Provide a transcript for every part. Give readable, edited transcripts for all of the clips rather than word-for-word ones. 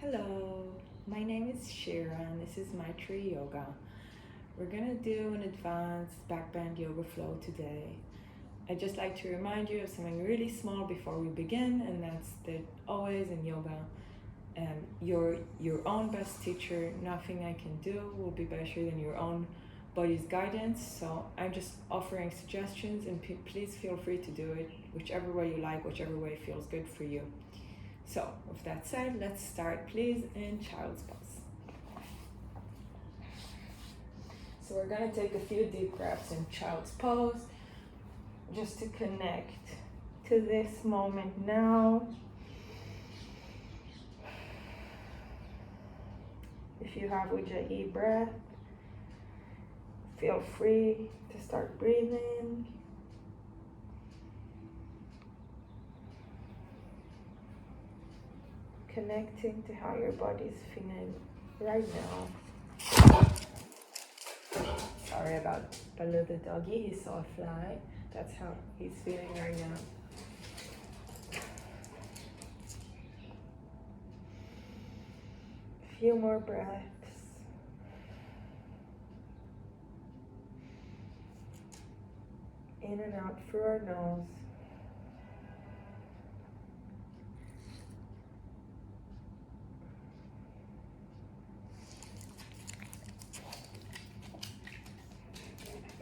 Hello, my name is Shira and this is Maitrī yoga. We're gonna do an advanced backbend yoga flow today. I'd just like to remind you of something really small before we begin, and that's that always in yoga, you're your own best teacher. Nothing I can do will be better than your own body's guidance. So I'm just offering suggestions, and please feel free to do it whichever way you like, whichever way feels good for you. So with that said, let's start please in child's pose. So we're going to take a few deep breaths in child's pose just to connect to this moment now. If you have Ujjayi breath, feel free to start breathing. Connecting to how your body's feeling right now. Sorry about Baloo the doggy, he saw a fly. That's how he's feeling right now. A few more breaths. In and out through our nose.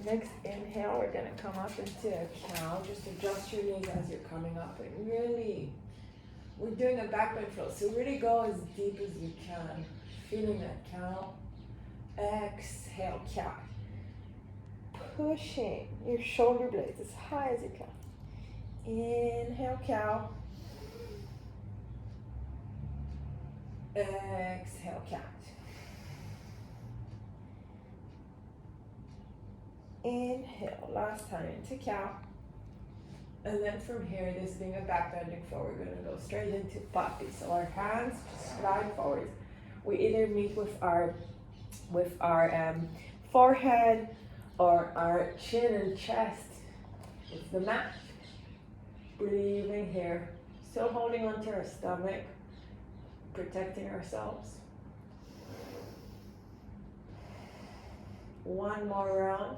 Next inhale, we're going to come up into a cow. Just adjust your knees as you're coming up. And really, we're doing a backbend flow. So really go as deep as you can. Feeling that cow. Exhale, cat. Pushing your shoulder blades as high as you can. Inhale, cow. Exhale, cat. Inhale, last time into cow. And then from here, this being a backbending flow, we're going to go straight into puppy. So our hands slide forward. We either meet with our forehead or our chin and chest with the mat. Breathing here, still holding onto our stomach, protecting ourselves. One more round.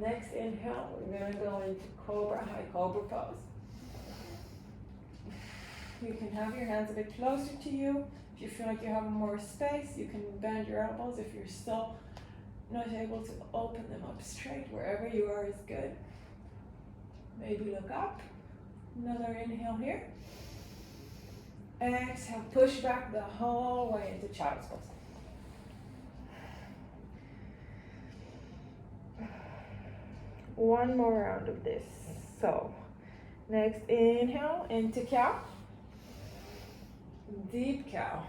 Next inhale, we're going to go into cobra, high cobra pose. You can have your hands a bit closer to you. If you feel like you have more space, you can bend your elbows. If you're still not able to open them up straight, wherever you are is good. Maybe look up. Another inhale here. Exhale, push back the whole way into child's pose. One more round of this. So, next inhale into cow. Deep cow.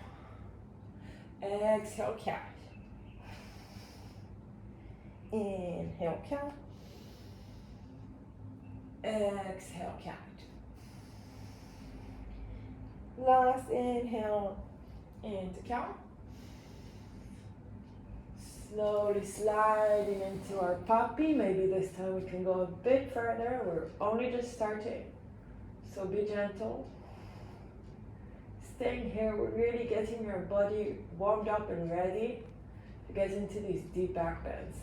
Exhale, cat. Inhale, cow. Exhale, cat. Last inhale into cow. Slowly sliding into our puppy. Maybe this time we can go a bit further. We're only just starting, so be gentle. Staying here, we're really getting our body warmed up and ready to get into these deep back bends.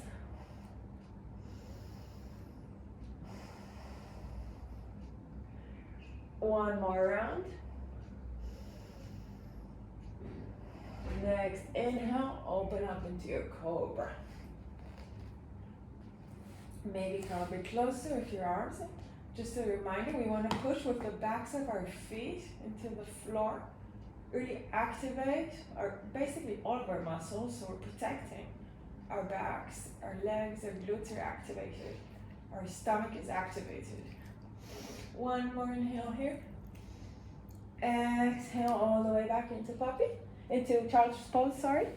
One more round. Next inhale, open up into your cobra. Maybe come a bit closer with your arms. Just a reminder, we want to push with the backs of our feet into the floor. Really activate basically all of our muscles, so we're protecting our backs, our legs, our glutes are activated, our stomach is activated. One more inhale here. Exhale all the way back into puppy. Into child's pose, sorry.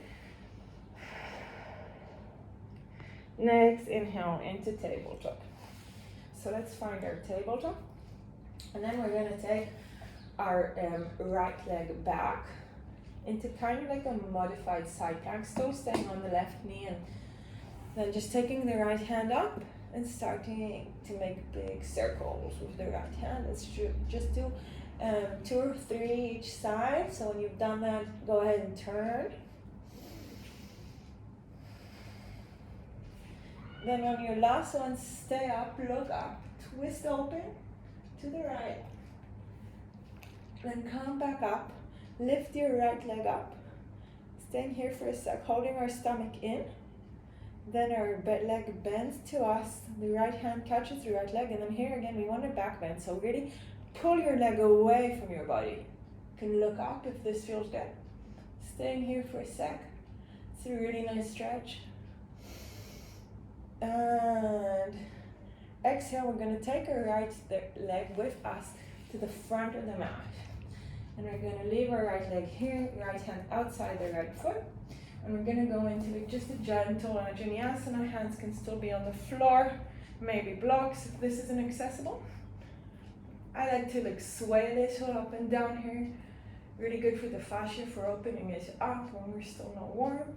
Next inhale into tabletop. So let's find our tabletop. And then we're going to take our right leg back into kind of like a modified side plank, still staying on the left knee, and then just taking the right hand up and starting to make big circles with the right hand. Let's just do 2 or 3 each side. So when you've done that, go ahead and turn. Then on your last one, stay up, look up, twist open to the right. Then come back up, lift your right leg up. Staying here for a sec, holding our stomach in. Then our leg bends to us, the right hand catches the right leg, and then here again we want to back bend. So really pull your leg away from your body. You can look up if this feels good. Staying here for a sec. It's a really nice stretch. And exhale, we're going to take our right leg with us to the front of the mat. And we're going to leave our right leg here, right hand outside the right foot. And we're going to go into just a gentle Vinyasa. Hands can still be on the floor, maybe blocks if this isn't accessible. I like to sway a little up and down here. Really good for the fascia, for opening it up when we're still not warm.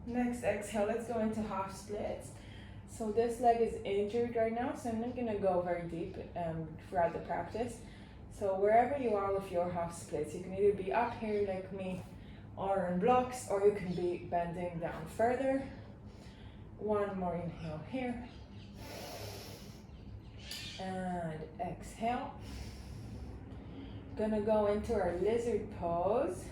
Next exhale, let's go into half splits. So this leg is injured right now, so I'm not going to go very deep throughout the practice. So wherever you are with your half splits, you can either be up here like me or in blocks, or you can be bending down further. One more inhale here. And exhale. Gonna go into our lizard pose.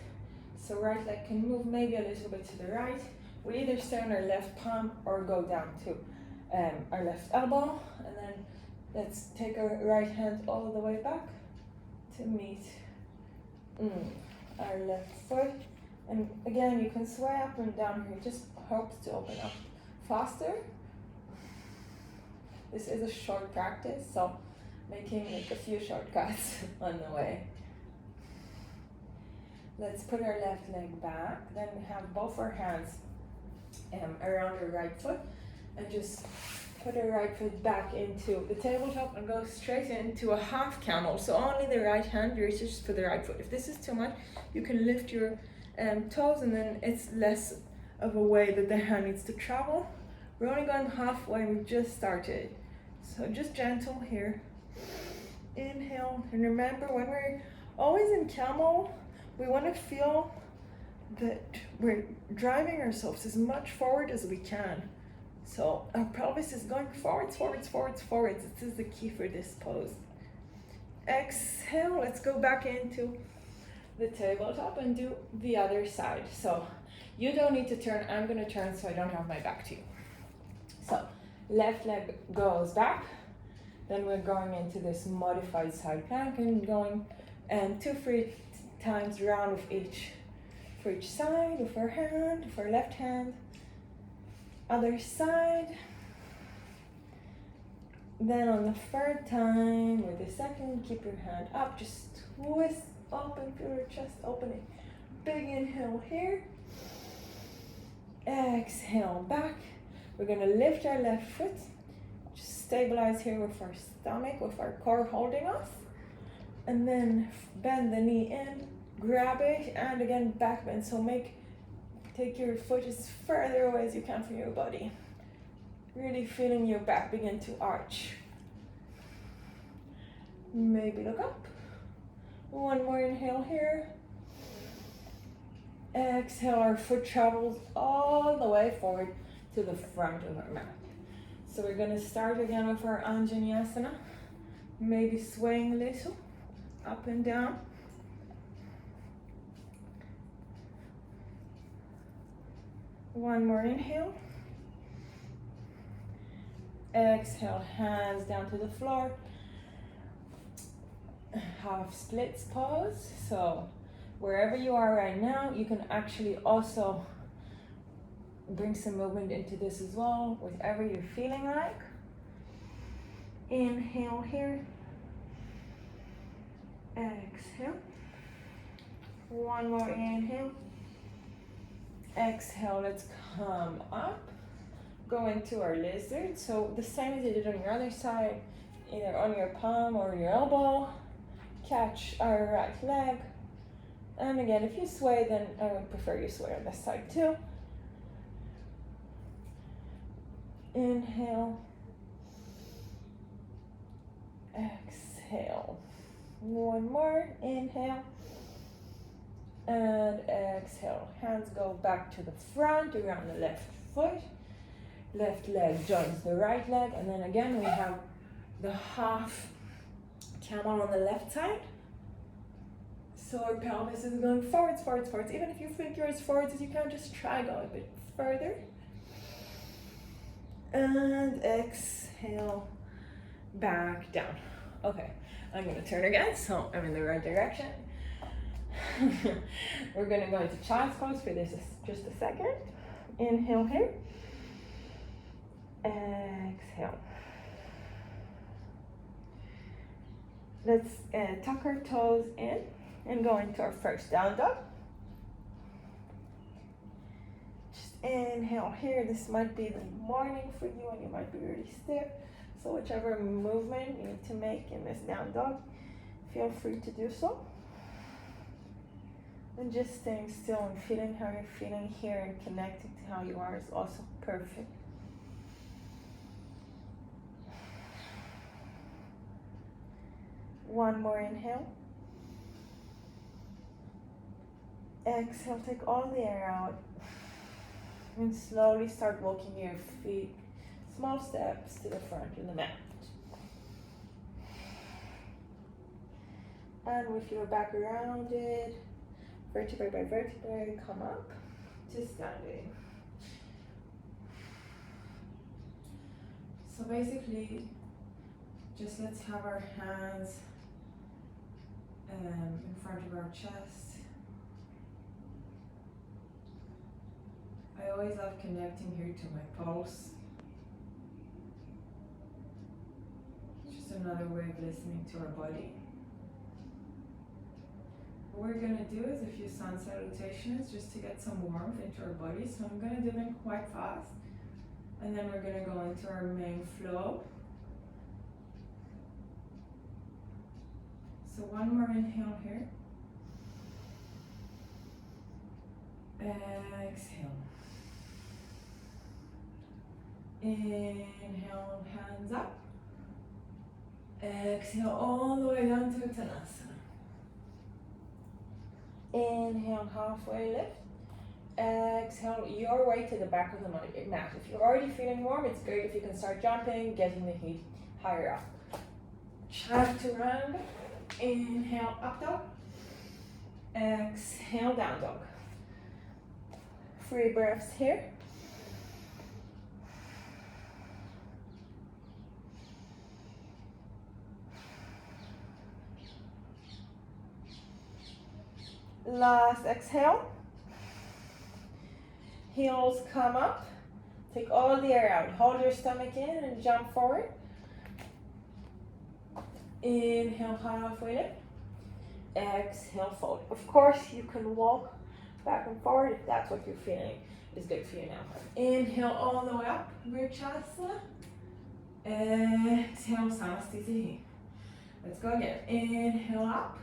So right leg can move maybe a little bit to the right. We either stay on our left palm or go down to our left elbow. And then let's take our right hand all the way back to meet our left foot. And again, you can sway up and down here. It just helps to open up faster. This is a short practice, so making a few shortcuts on the way. Let's put our left leg back. Then we have both our hands around our right foot, and just put our right foot back into the tabletop and go straight into a half camel. So only the right hand reaches for the right foot. If this is too much, you can lift your toes, and then it's less of a way that the hand needs to travel. We're only going halfway, we've just started. So just gentle here. Inhale, and remember when we're always in camel, we want to feel that we're driving ourselves as much forward as we can. So our pelvis is going forwards, forwards, forwards, forwards. This is the key for this pose. Exhale, let's go back into the tabletop and do the other side. So you don't need to turn, I'm going to turn so I don't have my back to you. So left leg goes back, then we're going into this modified side plank and going 2-3 times round with for each side, with our hand, with our left hand, other side. Then on the third time or the second, keep your hand up, just twist open, feel your chest opening. Big inhale here. Exhale back. We're gonna lift our left foot. Just stabilize here with our stomach, with our core holding us. And then bend the knee in, grab it, and again back bend. So take your foot as further away as you can from your body. Really feeling your back begin to arch. Maybe look up. One more inhale here. Exhale, our foot travels all the way forward to the front of our mat. So we're gonna start again with our Vinyasa. Maybe swaying a little, up and down. One more inhale. Exhale, hands down to the floor. Half splits pose. So wherever you are right now, you can actually also bring some movement into this as well, whatever you're feeling like. Inhale here. Exhale. One more inhale. Exhale, let's come up. Go into our lizard. So the same as you did on your other side, either on your palm or your elbow. Catch our right leg. And again, if you sway, then I would prefer you sway on this side too. Inhale. Exhale. One more, inhale. And exhale. Hands go back to the front, around the left foot. Left leg joins the right leg. And then again, we have the half camel on the left side. So our pelvis is going forwards, forwards, forwards. Even if you think you're as forwards as you can, just try go a bit further. And exhale, back down. Okay, I'm gonna turn again, so I'm in the right direction. We're gonna go into child's pose for this just a second. Inhale here. Exhale. Let's tuck our toes in and go into our first down dog. Just inhale here. This might be the morning for you and you might be really stiff. So whichever movement you need to make in this down dog, feel free to do so. And just staying still and feeling how you're feeling here and connecting to how you are is also perfect. One more inhale. Exhale, take all the air out. And slowly start walking your feet, small steps to the front of the mat. And with your back around it, vertebrae by vertebrae, come up to standing. So basically, just let's have our hands in front of our chest. I always love connecting here to my pulse. It's just another way of listening to our body. What we're going to do is a few sun salutations just to get some warmth into our body. So I'm going to do them quite fast. And then we're going to go into our main flow. So one more inhale here. Exhale. Inhale, hands up. Exhale all the way down to Uttanasana. Inhale, halfway lift. Exhale your way to the back of the mat. If you're already feeling warm, it's great if you can start jumping, getting the heat higher up. Chaturanga. Inhale, up dog. Exhale, down dog. 3 breaths here. Last exhale. Heels come up. Take all the air out. Hold your stomach in and jump forward. Inhale, halfway lift. Exhale, fold. Of course, you can walk back and forward if that's what you're feeling is good for you now. Inhale all the way up, Vinyasa. Exhale, Samastiti. Let's go again. Inhale up.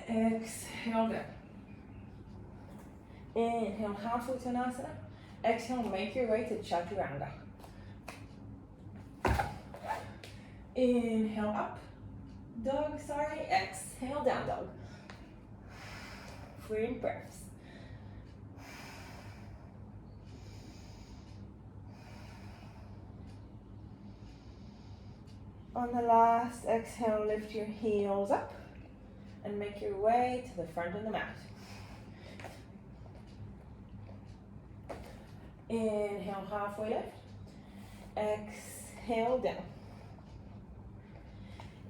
Exhale down. Inhale, half Uttanasana. Exhale, make your way to Chaturanga. Inhale up, dog, exhale down dog. 3 breaths. On the last exhale, lift your heels up and make your way to the front of the mat. Inhale, halfway lift. Exhale down.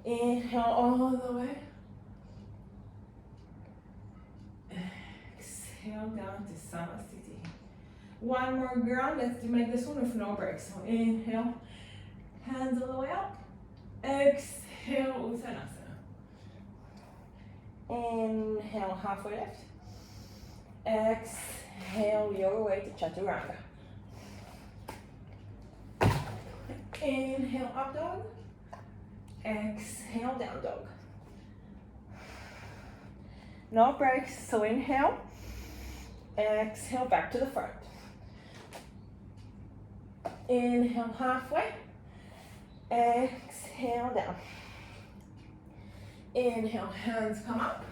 Inhale all the way. Exhale down to Samastiti. One more ground. Let's make this one with no breaks. So inhale, hands all the way up. Exhale, Uttanasana. Inhale, halfway lift. Exhale your way to Chaturanga. Inhale, up dog. Exhale, down dog. No breaks, so inhale. Exhale, back to the front. Inhale, halfway. Exhale, down. Inhale, hands come up.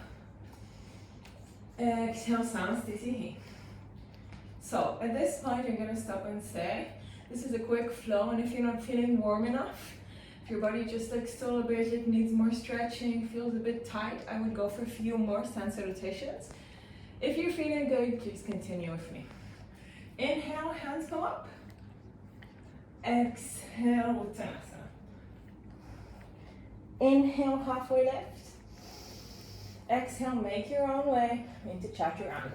Exhale, samastitihi. So at this point, you're gonna stop and say, this is a quick flow, and if you're not feeling warm enough, if your body just like still a bit, it needs more stretching, feels a bit tight, I would go for a few more stand salutations. If you're feeling good, please continue with me. Inhale, hands come up. Exhale, Uttanasana. Inhale, halfway lift. Exhale, make your own way into Chaturanga.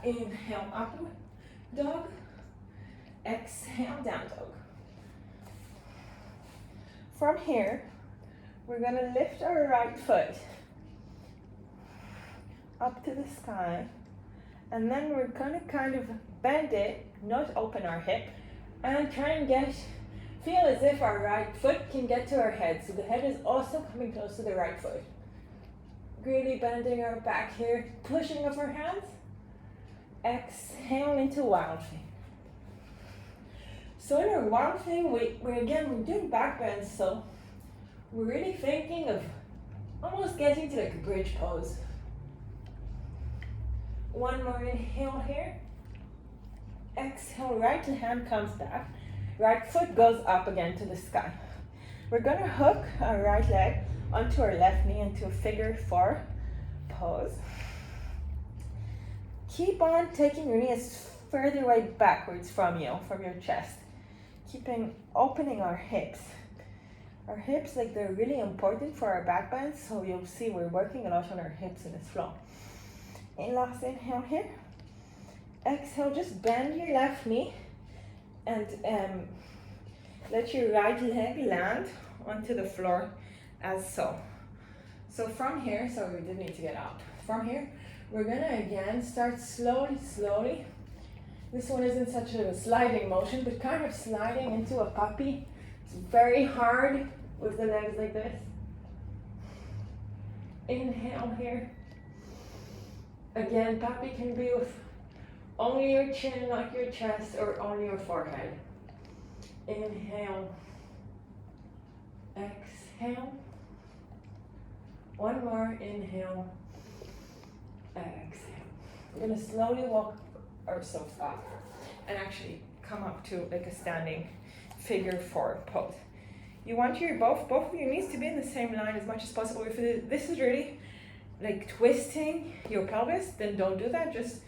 Inhale, upward dog. Exhale, down dog. From here, we're gonna lift our right foot up to the sky, and then we're gonna kind of bend it, not open our hip, and try and feel as if our right foot can get to our head, so the head is also coming close to the right foot. Really bending our back here, pushing with our hands. Exhale into wild thing. So in our wild thing, we're doing back bends, so we're really thinking of almost getting to like a bridge pose. One more inhale here. Exhale, right hand comes back. Right foot goes up again to the sky. We're gonna hook our right leg onto our left knee into a figure 4 pose. Keep on taking your knees further away backwards from you, from your chest. Opening our hips. Our hips, like, they're really important for our back bends, so you'll see we're working a lot on our hips in this flow. Last inhale here. Exhale, just bend your left knee and let your right leg land onto the floor as so. So from here, sorry, we did need to get up. From here, we're gonna again start slowly. This one isn't such a sliding motion, but kind of sliding into a puppy. It's very hard with the legs like this. Inhale here. Again, puppy can be with only your chin, not your chest, or on your forehead. Inhale. Exhale. One more. Inhale. Exhale. We're going to slowly walk ourselves up and actually come up to like a standing figure 4 pose. You want both of your knees to be in the same line as much as possible. If this is really like twisting your pelvis, then don't do that. Just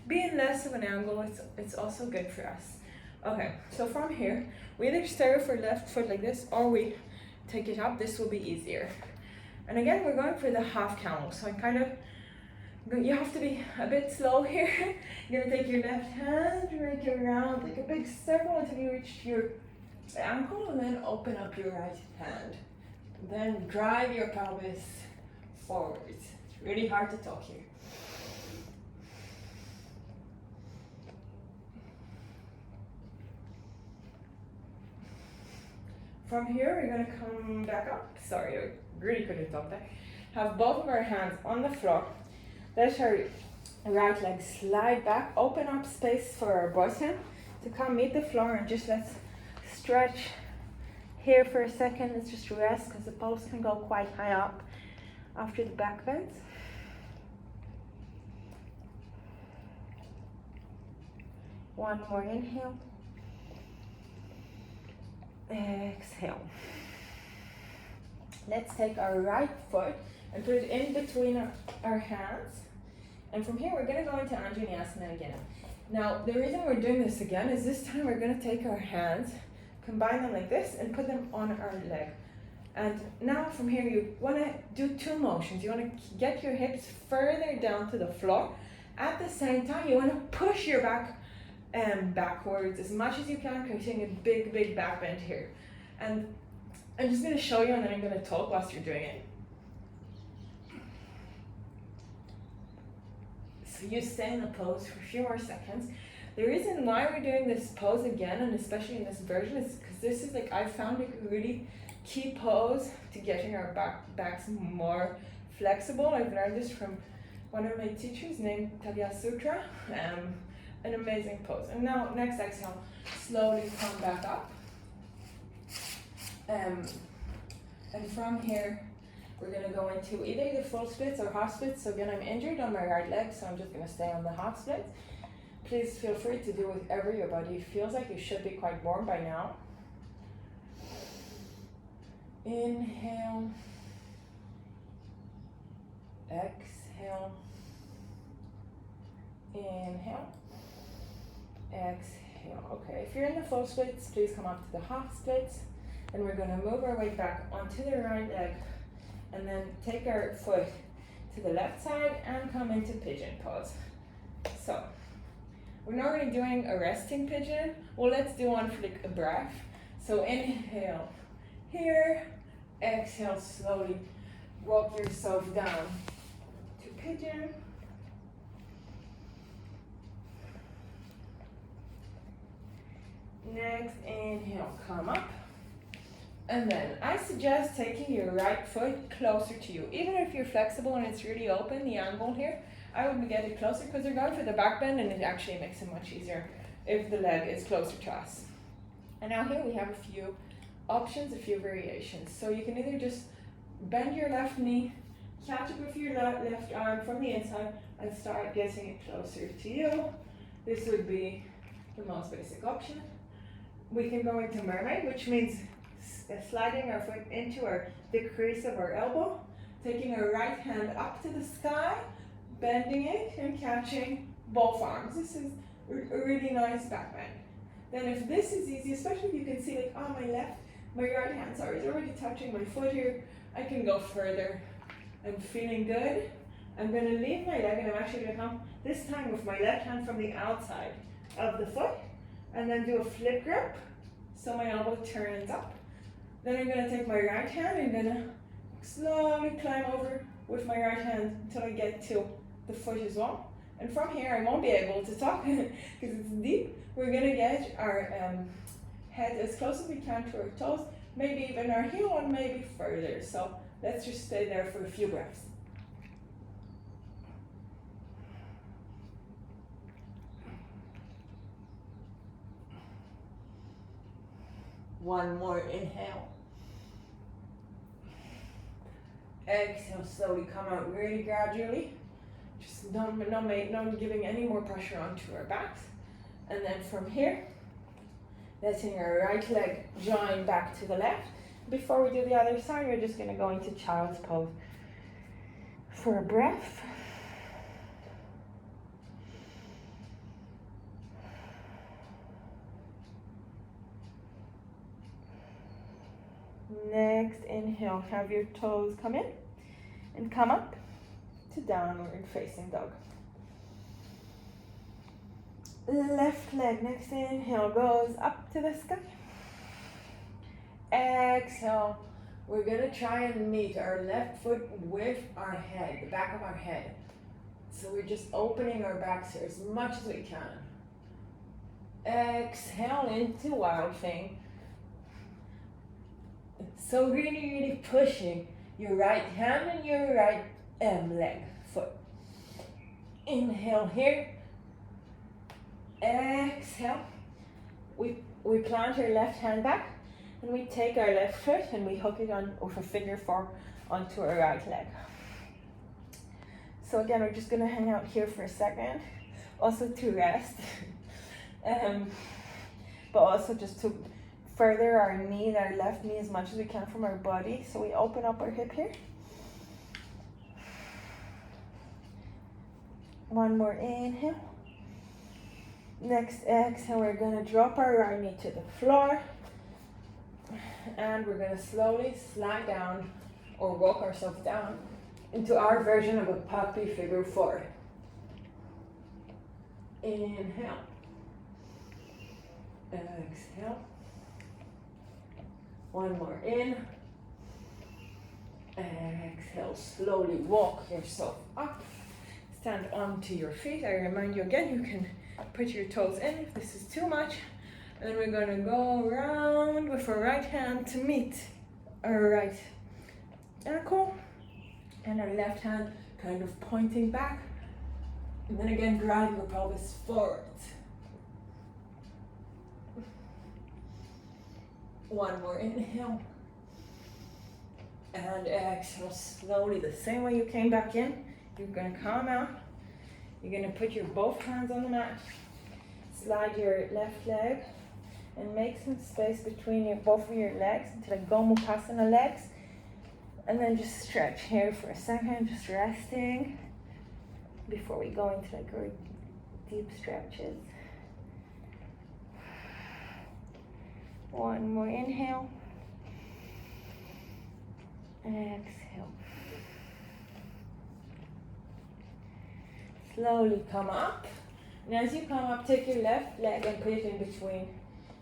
be in less of an angle. It's also good for us. Okay, so from here, we either start with our left foot like this, or we take it up. This will be easier. And again, we're going for the half camel. So you have to be a bit slow here. You're gonna take your left hand, make it around like a big circle until you reach your ankle, and then open up your right hand. Then drive your pelvis forwards. It's really hard to talk here. From here, we're gonna come back up. Sorry, I really couldn't talk there. Have both of our hands on the floor. Let our right leg slide back, open up space for our bottom to come meet the floor, and just let's stretch here for a second. Let's just rest because the pose can go quite high up after the back bends. One more inhale. Exhale. Let's take our right foot and put it in between our hands. And from here, we're going to go into Vinyasa again. Now, the reason we're doing this again is this time we're going to take our hands, combine them like this, and put them on our leg. And now from here, you want to do 2 motions. You want to get your hips further down to the floor. At the same time, you want to push your back backwards as much as you can, creating a big back bend here. And I'm just going to show you, and then I'm going to talk whilst you're doing it. So you stay in the pose for a few more seconds. The reason why we're doing this pose again, and especially in this version, is because this is like, I found a really key pose to getting our backs more flexible. I've learned this from one of my teachers named Tavya Sutra. An amazing pose. And now, next exhale, slowly come back up. And from here, We're gonna go into either the full splits or half splits. So again, I'm injured on my right leg, so I'm just gonna stay on the half splits. Please feel free to do whatever your body feels like. You should be quite warm by now. Inhale. Exhale. Inhale. Exhale. Okay, if you're in the full splits, please come up to the half splits. And we're gonna move our way back onto the right leg and then take our foot to the left side and come into pigeon pose. So, we're not really doing a resting pigeon. Well, let's do one for a breath. So inhale here, exhale slowly. Walk yourself down to pigeon. Next, inhale, come up. And then I suggest taking your right foot closer to you. Even if you're flexible and it's really open, the angle here, I would get it closer because you're going for the back bend and it actually makes it much easier if the leg is closer to us. And now here we have a few options, a few variations. So you can either just bend your left knee, catch up with your left arm from the inside and start getting it closer to you. This would be the most basic option. We can go into mermaid, which means sliding our foot into the crease of our elbow, taking our right hand up to the sky, bending it and catching both arms. This is a really nice back bend. Then if this is easy, especially if you can see like on my right hand, sorry, is already touching my foot here, I can go further. I'm feeling good. I'm gonna leave my leg and I'm actually gonna come this time with my left hand from the outside of the foot and then do a flip grip. So my elbow turns up. Then I'm gonna take my right hand and gonna slowly climb over with my right hand until I get to the foot as well. And from here, I won't be able to talk because it's deep. We're gonna get our head as close as we can to our toes, maybe even our heel and maybe further. So let's just stay there for a few breaths. One more inhale. Exhale, slowly come out really gradually. Just not giving any more pressure onto our backs. And then from here, letting our right leg join back to the left. Before we do the other side, we're just gonna go into child's pose for a breath. Next, inhale, have your toes come in and come up to downward facing dog. Left leg, next inhale, goes up to the sky. Exhale, we're gonna try and meet our left foot with our head, the back of our head. So we're just opening our backs here as much as we can. Exhale into wild thing. So really pushing your right hand and your right leg, foot. Inhale here. Exhale. We plant our left hand back and we take our left foot and we hook it on with a finger form onto our right leg. So again, we're just gonna hang out here for a second, also to rest, but also just to further our knee, our left knee as much as we can from our body. So we open up our hip here. One more inhale. Next exhale, we're gonna drop our right knee to the floor. And we're gonna slowly slide down or walk ourselves down into our version of a puppy figure 4. Inhale. Exhale. One more in. Exhale, slowly walk yourself up. Stand onto your feet. I remind you again, you can put your toes in if this is too much. And then we're gonna go around with our right hand to meet our right ankle. And our left hand kind of pointing back. And then again, drive your pelvis forward. One more inhale. And exhale slowly, the same way you came back in. You're gonna come out. You're gonna put your both hands on the mat. Slide your left leg and make some space between both of your legs into like Gomukhasana legs. And then just stretch here for a second, just resting before we go into like our deep stretches. One more inhale. Exhale. Slowly come up. And as you come up, take your left leg and put it in between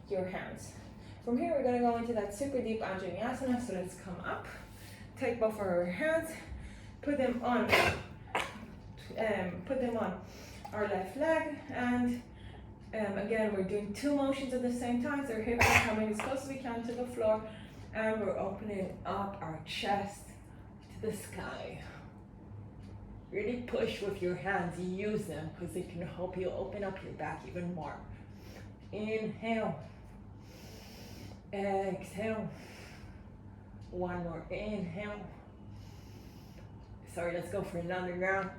your hands. From here, we're going to go into that super deep Vinyasa. So let's come up. Take both of our hands, put them on our left leg, and again, we're doing two motions at the same time. So our hips are coming as close as we can to the floor, and we're opening up our chest to the sky. Really push with your hands, use them because they can help you open up your back even more. Inhale, exhale. One more inhale. Sorry, let's go for another round.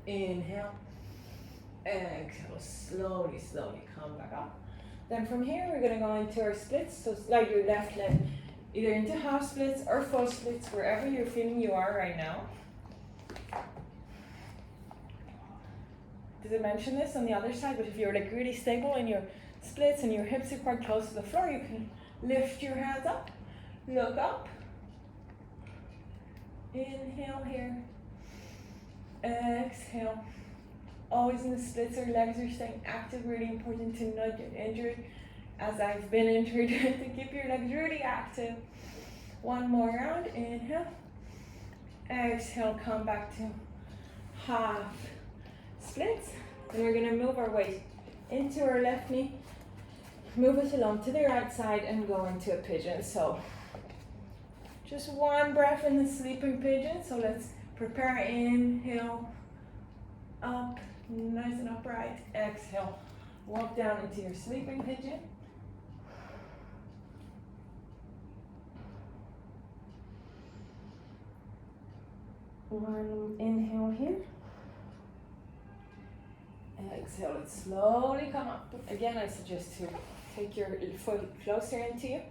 Inhale, exhale, slowly, slowly come back up. Then from here, we're gonna go into our splits. So slide your left leg either into half splits or full splits, wherever you're feeling you are right now. Did I mention this on the other side? But if you're like really stable in your splits and your hips are quite close to the floor, you can lift your hands up. Look up. Inhale here. Exhale. Always in the splits, our legs are staying active. Really important to not get injured, as I've been injured, to keep your legs really active. One more round. Inhale. Exhale. Come back to half splits. And we're going to move our weight into our left knee. Move it along to the right side and go into a pigeon. So just one breath in the sleeping pigeon. So let's prepare. Inhale, up, nice and upright. Exhale, walk down into your sleeping pigeon. One inhale here. Exhale it, slowly come up. Again, I suggest to take your foot closer into you.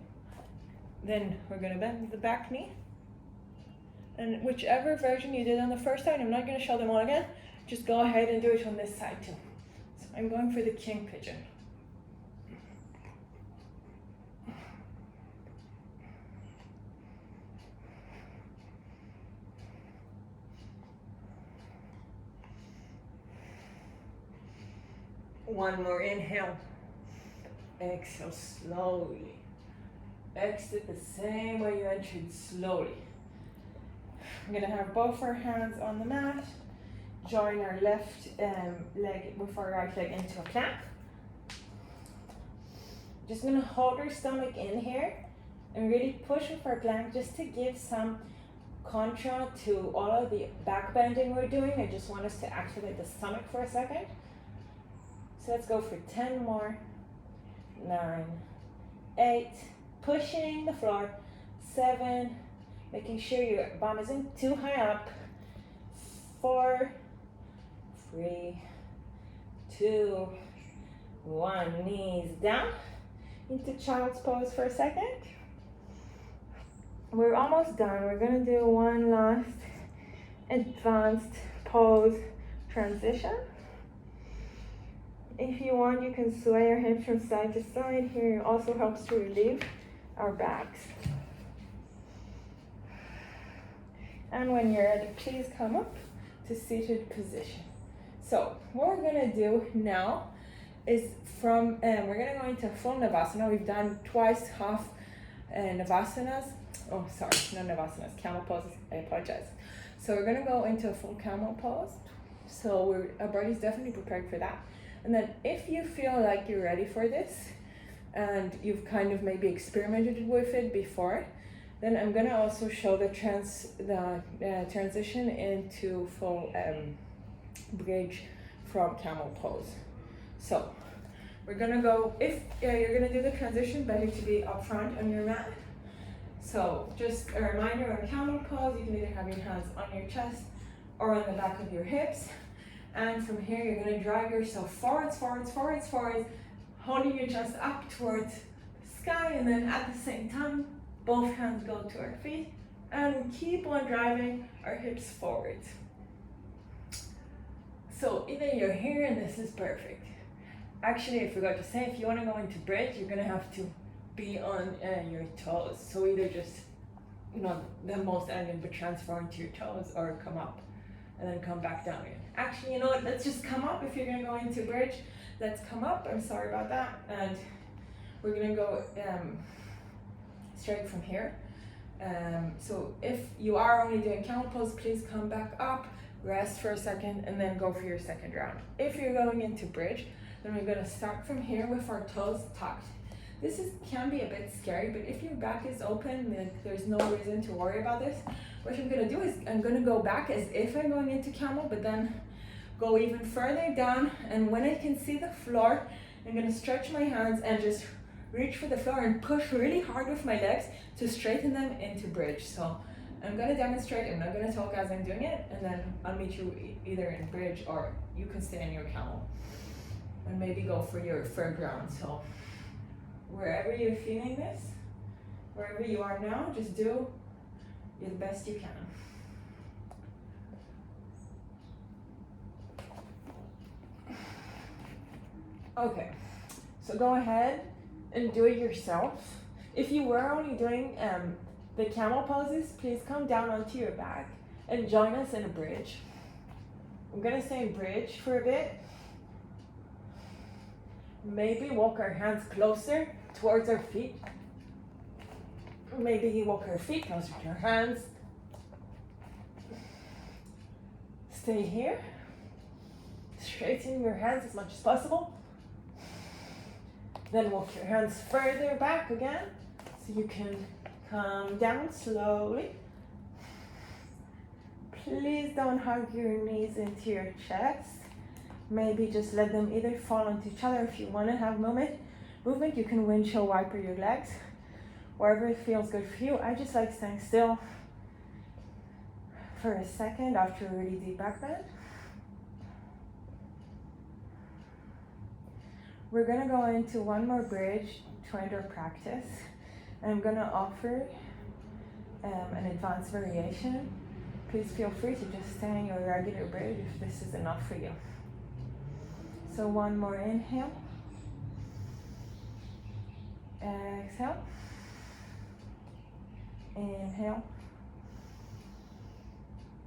Then we're going to bend the back knee. And whichever version you did on the first side, I'm not going to show them all again. Just go ahead and do it on this side too. So I'm going for the king pigeon. One more inhale. Exhale slowly. Exit the same way you entered, slowly. We're going to have both our hands on the mat. Join our left leg with our right leg into a plank. Just going to hold our stomach in here and really push with our plank just to give some contra to all of the back bending we're doing. I just want us to activate the stomach for a second. So let's go for 10 more. 9, 8, pushing the floor. 7, making sure your bum isn't too high up. 4, 3, 2, 1. Knees down into child's pose for a second. We're almost done. We're gonna do one last advanced pose transition. If you want, you can sway your hips from side to side here. It also helps to relieve our backs. And when you're ready, please come up to seated position. So what we're gonna do now is we're gonna go into full Navasana. We've done twice half Navasanas. Oh, sorry, not Navasanas, camel poses. I apologize. So we're gonna go into a full camel pose. So our body's definitely prepared for that. And then if you feel like you're ready for this and you've kind of maybe experimented with it before, then I'm gonna also show the transition into full bridge from camel pose. So we're gonna go, if you're gonna do the transition, better to be up front on your mat. So just a reminder on camel pose, you can either have your hands on your chest or on the back of your hips. And from here, you're going to drive yourself forwards, forwards, forwards, forwards, holding your chest up towards the sky, and then at the same time, both hands go to our feet, and we keep on driving our hips forward. So either you're here, and this is perfect. Actually, I forgot to say, if you want to go into bridge, you're going to have to be on your toes. So either just, the most elegant, but transfer into your toes, or come up and then come back down again. Actually, you know what, let's just come up. If you're going to go into bridge, let's come up. I'm sorry about that. And we're going to go straight from here. So if you are only doing camel pose, please come back up, rest for a second, and then go for your second round. If you're going into bridge, then we're going to start from here with our toes tucked. This can be a bit scary, but if your back is open, then there's no reason to worry about this. What I'm going to do is I'm going to go back as if I'm going into camel, but then go even further down, and when I can see the floor, I'm going to stretch my hands and just reach for the floor and push really hard with my legs to straighten them into bridge. So I'm going to demonstrate, I'm not going to talk as I'm doing it, and then I'll meet you either in bridge or you can stay in your camel and maybe go for your third round. So wherever you're feeling this, wherever you are now, just do the best you can. Okay, so go ahead and do it yourself. If you were only doing the camel poses, please come down onto your back and join us in a bridge. I'm gonna stay in bridge for a bit. Maybe walk our hands closer towards our feet. Maybe walk our feet closer to our hands. Stay here. Straighten your hands as much as possible. Then walk your hands further back again, so you can come down slowly. Please don't hug your knees into your chest. Maybe just let them either fall onto each other. If you want to have movement, you can windshield wiper your legs, wherever it feels good for you. I just like staying still for a second after a really deep back bend. We're gonna go into one more bridge to end our practice. And I'm gonna offer an advanced variation. Please feel free to just stay in your regular bridge if this is enough for you. So one more inhale. Exhale. Inhale.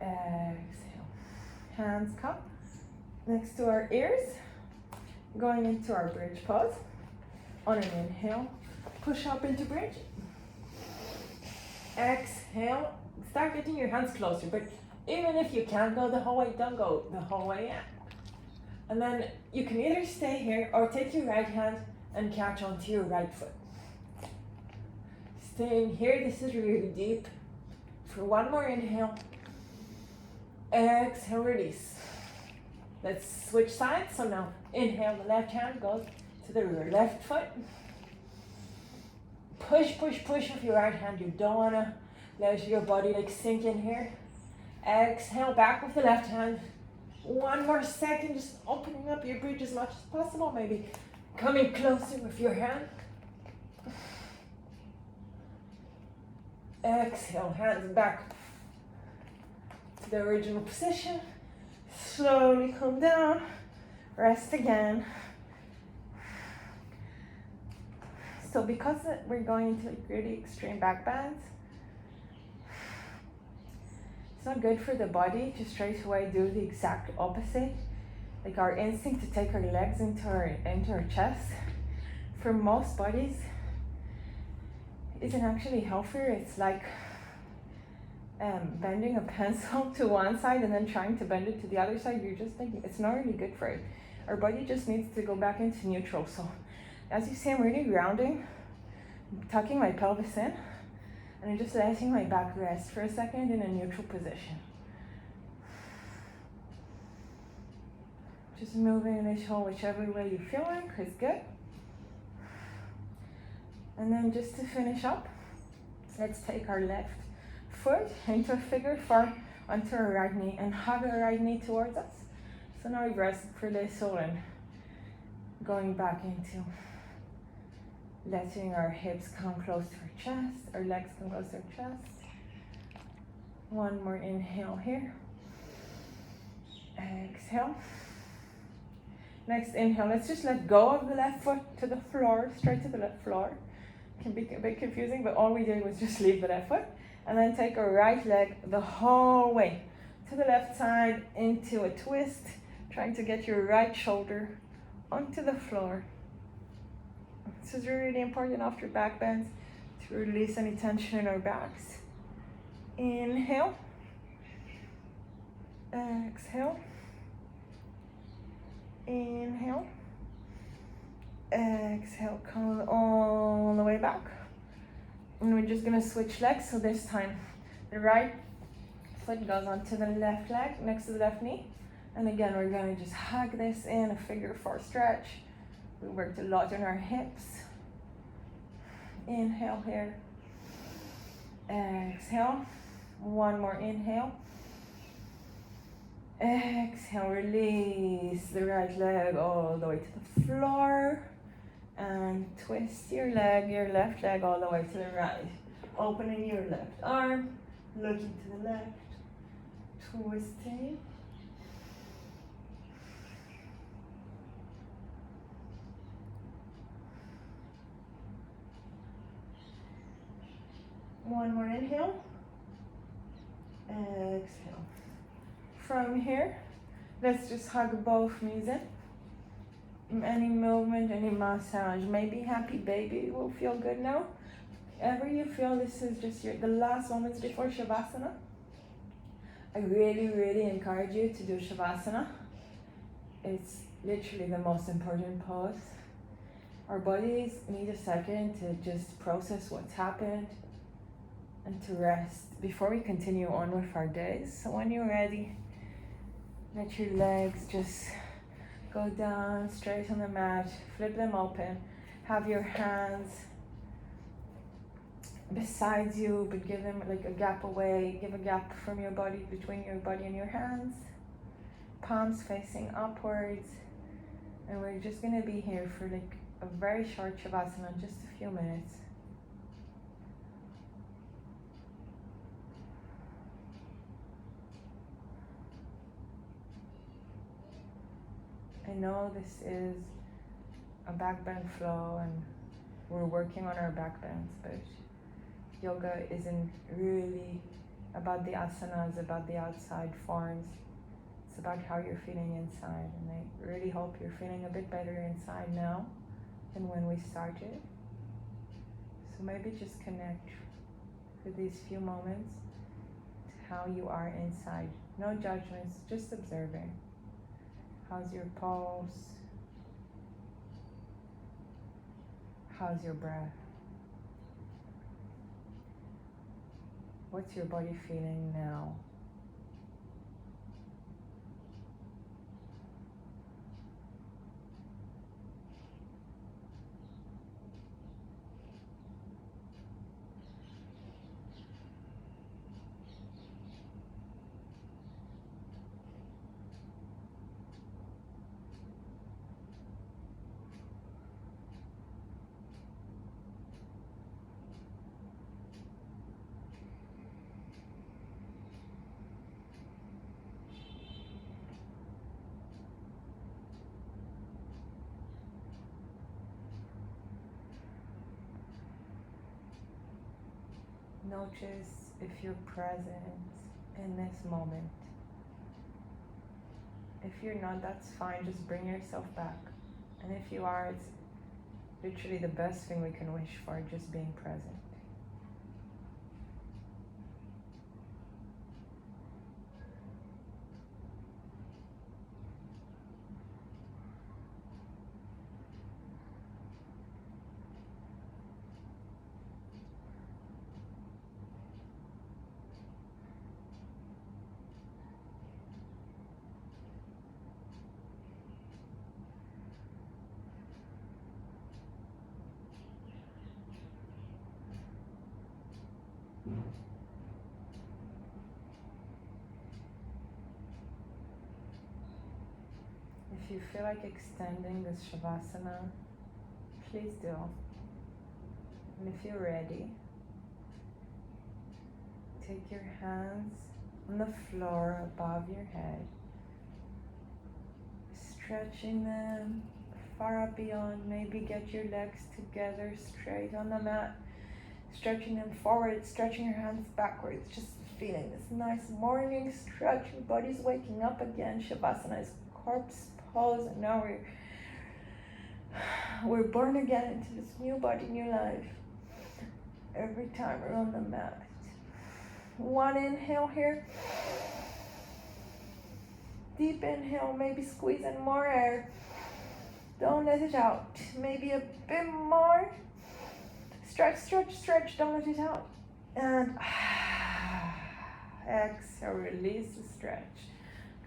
Exhale. Hands come next to our ears. Going into our bridge pose. On an inhale, push up into bridge. Exhale, start getting your hands closer, but even if you can't go the whole way, don't go the whole way yet. And then you can either stay here or take your right hand and catch onto your right foot. Staying here, this is really deep. For one more inhale. Exhale, release. Let's switch sides. So now inhale, the left hand goes to the left foot. Push, push, push with your right hand. You don't want to let your body sink in here. Exhale, back with the left hand. One more second, just opening up your bridge as much as possible. Maybe coming closer with your hand. Exhale, hands back to the original position. Slowly come down, rest again. So because we're going into really extreme back bends, it's not good for the body to straight away do the exact opposite. Like our instinct to take our legs into our chest, for most bodies, isn't actually healthier. It's like bending a pencil to one side and then trying to bend it to the other side. You're just thinking it's not really good for it. Our body just needs to go back into neutral. So as you see, I'm really grounding, tucking my pelvis in, and I'm just letting my back rest for a second in a neutral position. Just moving initial whichever way you feel like is good. And then just to finish up, Let's take our left foot into a figure 4 onto our right knee and hug our right knee towards us. So now we rest for this whole and going back into letting our hips come close to our chest, our legs come close to our chest. One more inhale here. Exhale. Next inhale, let's just let go of the left foot to the floor, straight to the left floor. Can be a bit confusing, but all we did was just leave the left foot. And then take our right leg the whole way to the left side into a twist, trying to get your right shoulder onto the floor. This is really important after back bends to release any tension in our backs. Inhale. Exhale. Inhale. Exhale, come all the way back. And we're just gonna switch legs. So this time, the right foot goes onto the left leg, next to the left knee. And again, we're gonna just hug this in a figure 4 stretch. We worked a lot on our hips. Inhale here. Exhale. One more inhale. Exhale, release the right leg all the way to the floor. And twist your left leg all the way to the right. Opening your left arm, looking to the left, twisting. One more inhale. Exhale. From here, let's just hug both knees in. Any movement, any massage, maybe happy baby will feel good now. Wherever you feel, this is just the last moments before Shavasana. I really encourage you to do Shavasana. It's literally the most important pose. Our bodies need a second to just process what's happened and to rest before we continue on with our days. So when you're ready, let your legs just go down straight on the mat, flip them open, have your hands beside you, but give them like a gap away, give a gap from your body, between your body and your hands, palms facing upwards. And we're just gonna be here for like a very short Shavasana, just a few minutes. I know this is a backbend flow and we're working on our backbends, but yoga isn't really about the asanas, about the outside forms. It's about how you're feeling inside, and I really hope you're feeling a bit better inside now than when we started. So maybe just connect for these few moments to how you are inside. No judgments, just observing. How's your pulse? How's your breath? What's your body feeling now? Notice if you're present in this moment. If you're not, that's fine, just bring yourself back. And if you are, it's literally the best thing we can wish for, just being present. If you feel like extending this Shavasana, please do. And if you're ready, take your hands on the floor above your head, stretching them far up beyond. Maybe get your legs together straight on the mat, stretching them forward, stretching your hands backwards, just feeling this nice morning stretch. Your body's waking up again. Shavasana is corpse pose, and now we're born again into this new body, new life. Every time we're on the mat. One inhale here. Deep inhale, maybe squeeze in more air. Don't let it out. Maybe a bit more. Stretch, stretch, stretch. Don't let it out. And exhale, release the stretch.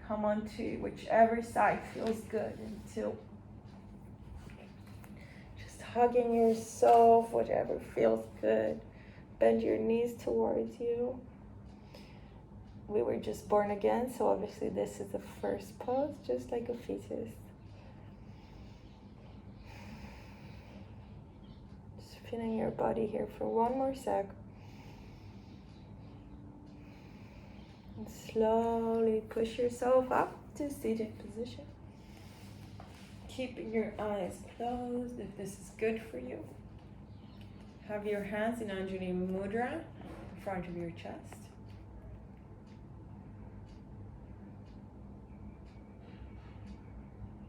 Come on to whichever side feels good until just hugging yourself, whatever feels good. Bend your knees towards you. We were just born again, so obviously this is the first pose, just like a fetus. Just feeling your body here for one more sec. And slowly push yourself up to seated position. Keeping your eyes closed if this is good for you. Have your hands in Anjali Mudra in front of your chest.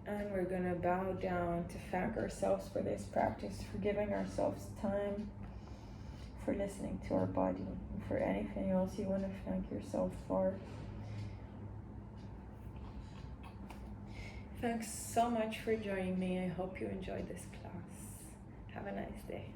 And we're going to bow down to thank ourselves for this practice, for giving ourselves time, for listening to our body, and for anything else you want to thank yourself for. Thanks so much for joining me. I hope you enjoyed this class. Have a nice day.